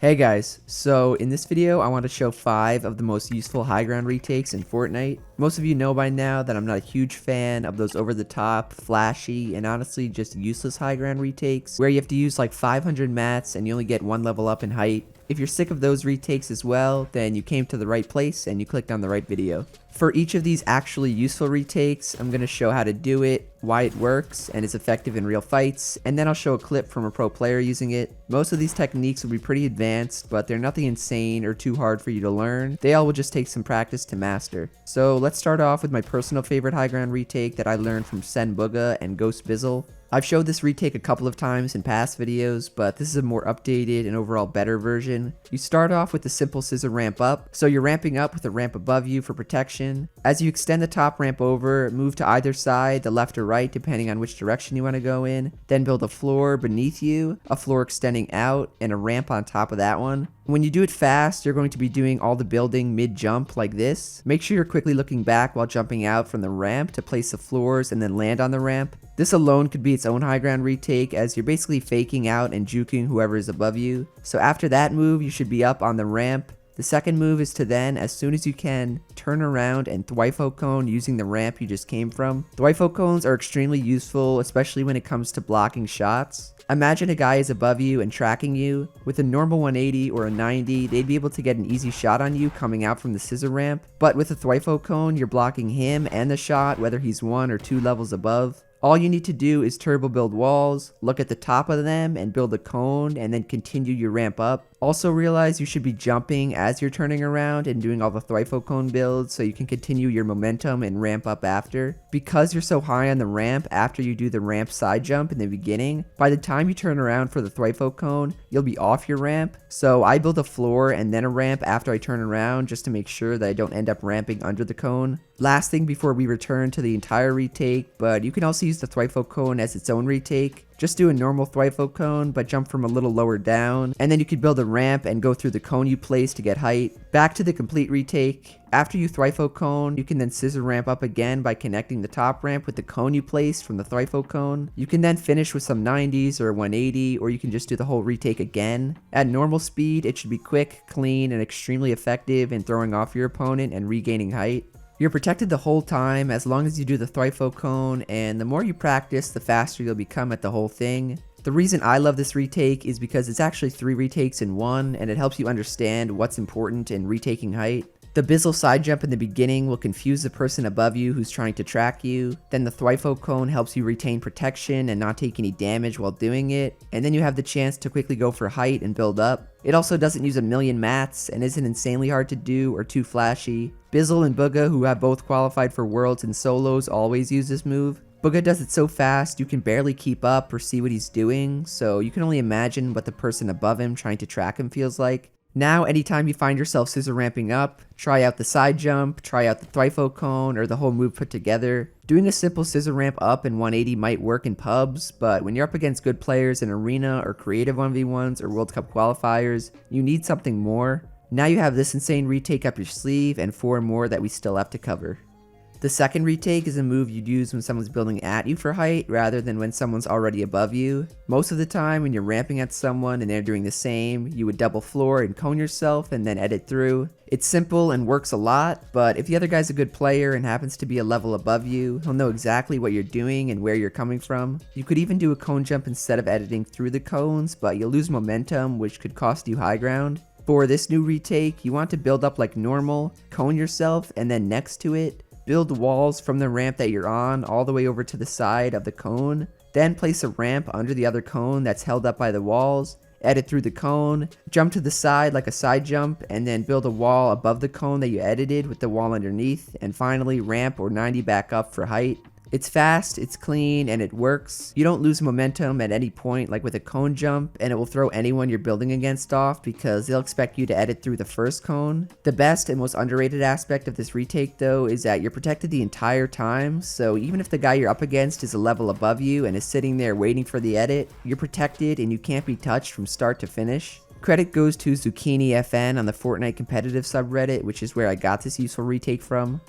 Hey guys, so in this video I want to show 5 of the most useful high ground retakes in Fortnite. Most of you know by now that I'm not a huge fan of those over the top, flashy, and honestly just useless high ground retakes where you have to use like 500 mats and you only get 1 level up in height. If you're sick of those retakes as well, then you came to the right place and you clicked on the right video. For each of these actually useful retakes, I'm going to show how to do it, why it works, and is effective in real fights, and then I'll show a clip from a pro player using it. Most of these techniques will be pretty advanced, but they're nothing insane or too hard for you to learn. They all will just take some practice to master. So let's start off with my personal favorite high ground retake that I learned from Bugha and Bizzle. I've showed this retake a couple of times in past videos, but this is a more updated and overall better version. You start off with the simple scissor ramp up, so you're ramping up with a ramp above you for protection. As you extend the top ramp over, move to either side, the left or right, depending on which direction you want to go in. Then build a floor beneath you, a floor extending out, and a ramp on top of that one. When you do it fast, you're going to be doing all the building mid-jump like this. Make sure you're quickly looking back while jumping out from the ramp to place the floors and then land on the ramp. This alone could be its own high ground retake, as you're basically faking out and juking whoever is above you. So after that move, you should be up on the ramp. The second move is to then, as soon as you can, turn around and thwifo cone using the ramp you just came from. Thwifo cones are extremely useful, especially when it comes to blocking shots. Imagine a guy is above you and tracking you. With a normal 180 or a 90, they'd be able to get an easy shot on you coming out from the scissor ramp. But with a thwifo cone, you're blocking him and the shot, whether he's 1 or 2 levels above. All you need to do is turbo build walls, look at the top of them and build a cone, and then continue your ramp up. Also realize you should be jumping as you're turning around and doing all the thwifo cone builds so you can continue your momentum and ramp up after. Because you're so high on the ramp after you do the ramp side jump in the beginning, by the time you turn around for the thwifo cone, you'll be off your ramp. So I build a floor and then a ramp after I turn around just to make sure that I don't end up ramping under the cone. Last thing before we return to the entire retake, but you can also use the thwifo cone as its own retake. Just do a normal thwifo cone, but jump from a little lower down, and then you could build a ramp and go through the cone you placed to get height. Back to the complete retake. After you thwifo cone, you can then scissor ramp up again by connecting the top ramp with the cone you placed from the thwifo cone. You can then finish with some 90s or 180, or you can just do the whole retake again. At normal speed, it should be quick, clean, and extremely effective in throwing off your opponent and regaining height. You're protected the whole time as long as you do the thwifo cone, and the more you practice, the faster you'll become at the whole thing. The reason I love this retake is because it's actually 3 retakes in one, and it helps you understand what's important in retaking height. The Bizzle side jump in the beginning will confuse the person above you who's trying to track you. Then the thwifo cone helps you retain protection and not take any damage while doing it. And then you have the chance to quickly go for height and build up. It also doesn't use a million mats and isn't insanely hard to do or too flashy. Bizzle and Bugha, who have both qualified for worlds and solos, always use this move. Bugha does it so fast you can barely keep up or see what he's doing, so you can only imagine what the person above him trying to track him feels like. Now, anytime you find yourself scissor ramping up, try out the side jump, try out the thwifo cone, or the whole move put together. Doing a simple scissor ramp up in 180 might work in pubs, but when you're up against good players in arena or creative 1v1s or World Cup qualifiers, you need something more. Now you have this insane retake up your sleeve and 4 more that we still have to cover. The second retake is a move you'd use when someone's building at you for height rather than when someone's already above you. Most of the time when you're ramping at someone and they're doing the same, you would double floor and cone yourself and then edit through. It's simple and works a lot, but if the other guy's a good player and happens to be a level above you, he'll know exactly what you're doing and where you're coming from. You could even do a cone jump instead of editing through the cones, but you'll lose momentum, which could cost you high ground. For this new retake, you want to build up like normal, cone yourself, and then next to it, build walls from the ramp that you're on all the way over to the side of the cone. Then place a ramp under the other cone that's held up by the walls. Edit through the cone, jump to the side like a side jump, and then build a wall above the cone that you edited with the wall underneath. And finally ramp or 90 back up for height. It's fast, it's clean, and it works. You don't lose momentum at any point like with a cone jump, and it will throw anyone you're building against off because they'll expect you to edit through the first cone. The best and most underrated aspect of this retake though is that you're protected the entire time, so even if the guy you're up against is a level above you and is sitting there waiting for the edit, you're protected and you can't be touched from start to finish. Credit goes to Zucchini FN on the Fortnite competitive subreddit, which is where I got this useful retake from.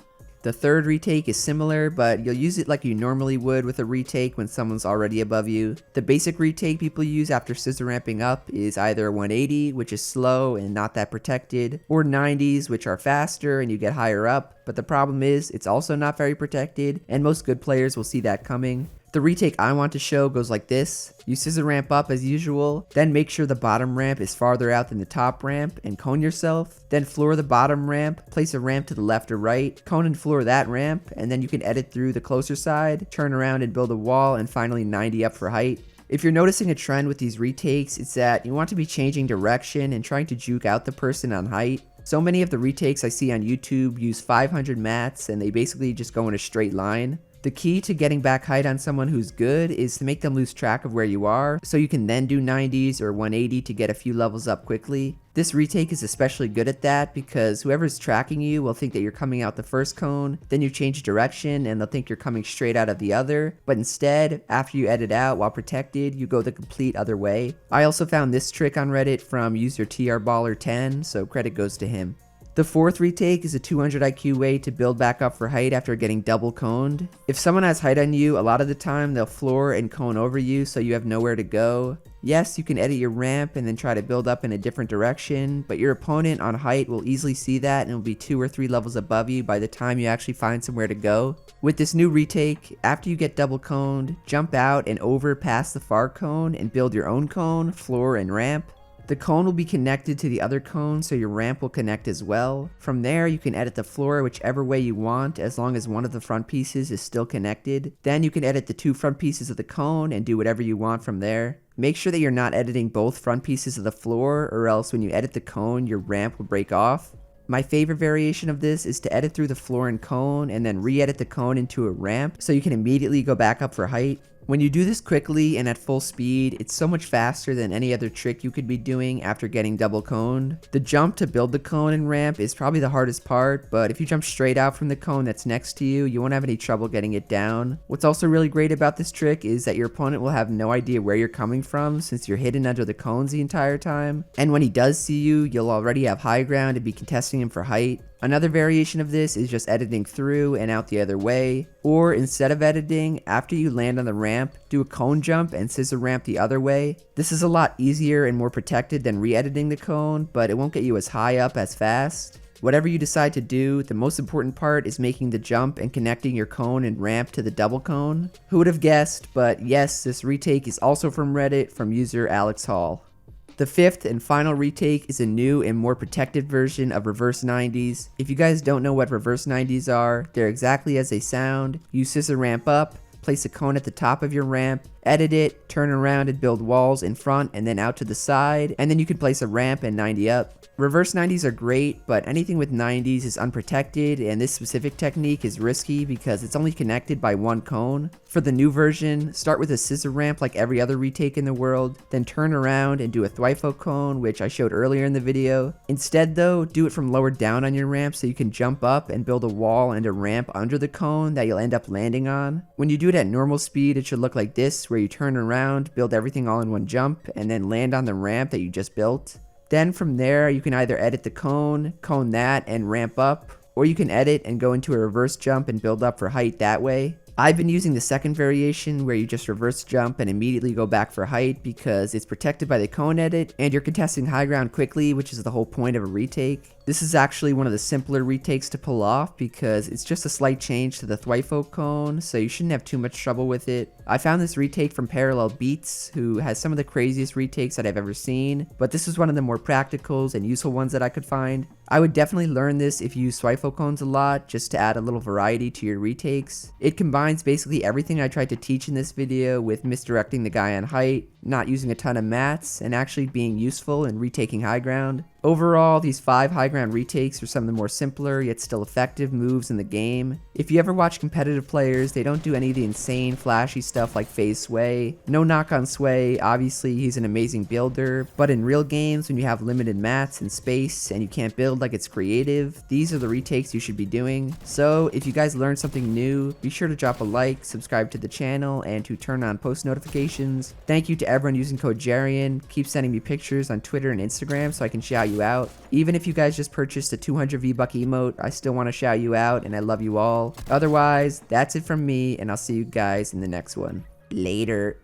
The third retake is similar, but you'll use it like you normally would with a retake when someone's already above you. The basic retake people use after scissor ramping up is either 180, which is slow and not that protected, or 90s, which are faster and you get higher up, but the problem is it's also not very protected, and most good players will see that coming. The retake I want to show goes like this. You scissor ramp up as usual, then make sure the bottom ramp is farther out than the top ramp and cone yourself, then floor the bottom ramp, place a ramp to the left or right, cone and floor that ramp, and then you can edit through the closer side, turn around and build a wall, and finally 90 up for height. If you're noticing a trend with these retakes, it's that you want to be changing direction and trying to juke out the person on height. So many of the retakes I see on YouTube use 500 mats and they basically just go in a straight line. The key to getting back height on someone who's good is to make them lose track of where you are, so you can then do 90s or 180 to get a few levels up quickly. This retake is especially good at that because whoever's tracking you will think that you're coming out the first cone, then you change direction and they'll think you're coming straight out of the other, but instead, after you edit out while protected, you go the complete other way. I also found this trick on Reddit from user trballer10, so credit goes to him. The fourth retake is a 200 IQ way to build back up for height after getting double coned. If someone has height on you, a lot of the time they'll floor and cone over you so you have nowhere to go. Yes, you can edit your ramp and then try to build up in a different direction, but your opponent on height will easily see that and will be 2 or 3 levels above you by the time you actually find somewhere to go. With this new retake, after you get double coned, jump out and over past the far cone and build your own cone, floor, and ramp. The cone will be connected to the other cone, so your ramp will connect as well. From there, you can edit the floor whichever way you want, as long as one of the front pieces is still connected. Then you can edit the 2 front pieces of the cone and do whatever you want from there. Make sure that you're not editing both front pieces of the floor, or else when you edit the cone, your ramp will break off. My favorite variation of this is to edit through the floor and cone, and then re-edit the cone into a ramp, so you can immediately go back up for height. When you do this quickly and at full speed, it's so much faster than any other trick you could be doing after getting double coned. The jump to build the cone and ramp is probably the hardest part, but if you jump straight out from the cone that's next to you, you won't have any trouble getting it down. What's also really great about this trick is that your opponent will have no idea where you're coming from since you're hidden under the cones the entire time. And when he does see you, you'll already have high ground and be contesting him for height. Another variation of this is just editing through and out the other way, or instead of editing, after you land on the ramp, do a cone jump and scissor ramp the other way. This is a lot easier and more protected than re-editing the cone, but it won't get you as high up as fast. Whatever you decide to do, the most important part is making the jump and connecting your cone and ramp to the double cone. Who would have guessed, but yes, this retake is also from Reddit from user Alex Hall. The fifth and final retake is a new and more protected version of reverse 90s. If you guys don't know what reverse 90s are, they're exactly as they sound. You scissor ramp up, place a cone at the top of your ramp, edit it, turn around and build walls in front and then out to the side, and then you can place a ramp and 90 up. Reverse 90s are great, but anything with 90s is unprotected, and this specific technique is risky because it's only connected by one cone. For the new version, start with a scissor ramp like every other retake in the world, then turn around and do a thwifo cone, which I showed earlier in the video. Instead though, do it from lower down on your ramp so you can jump up and build a wall and a ramp under the cone that you'll end up landing on. When you do it at normal speed, it should look like this, where you turn around, build everything all in one jump, and then land on the ramp that you just built. Then from there, you can either edit the cone that, and ramp up, or you can edit and go into a reverse jump and build up for height that way. I've been using the second variation where you just reverse jump and immediately go back for height because it's protected by the cone edit and you're contesting high ground quickly, which is the whole point of a retake. This is actually one of the simpler retakes to pull off because it's just a slight change to the thwifo cone, so you shouldn't have too much trouble with it. I found this retake from Parallel Beats, who has some of the craziest retakes that I've ever seen, but this is one of the more practicals and useful ones that I could find. I would definitely learn this if you use thwifo cones a lot, just to add a little variety to your retakes. It combines basically everything I tried to teach in this video with misdirecting the guy on height, not using a ton of mats, and actually being useful in retaking high ground. Overall, these 5 high ground retakes are some of the more simpler yet still effective moves in the game. If you ever watch competitive players, they don't do any of the insane flashy stuff like phase sway. No knock on sway, obviously he's an amazing builder, but in real games when you have limited mats and space and you can't build like it's creative, these are the retakes you should be doing. So if you guys learned something new, be sure to drop a like, subscribe to the channel, and to turn on post notifications. Thank you to everyone using code Jarian. Keep sending me pictures on Twitter and Instagram so I can shout you you out. Even if you guys just purchased a 200 V-Buck emote, I still want to shout you out, and I love you all. Otherwise, that's it from me, and I'll see you guys in the next one. Later.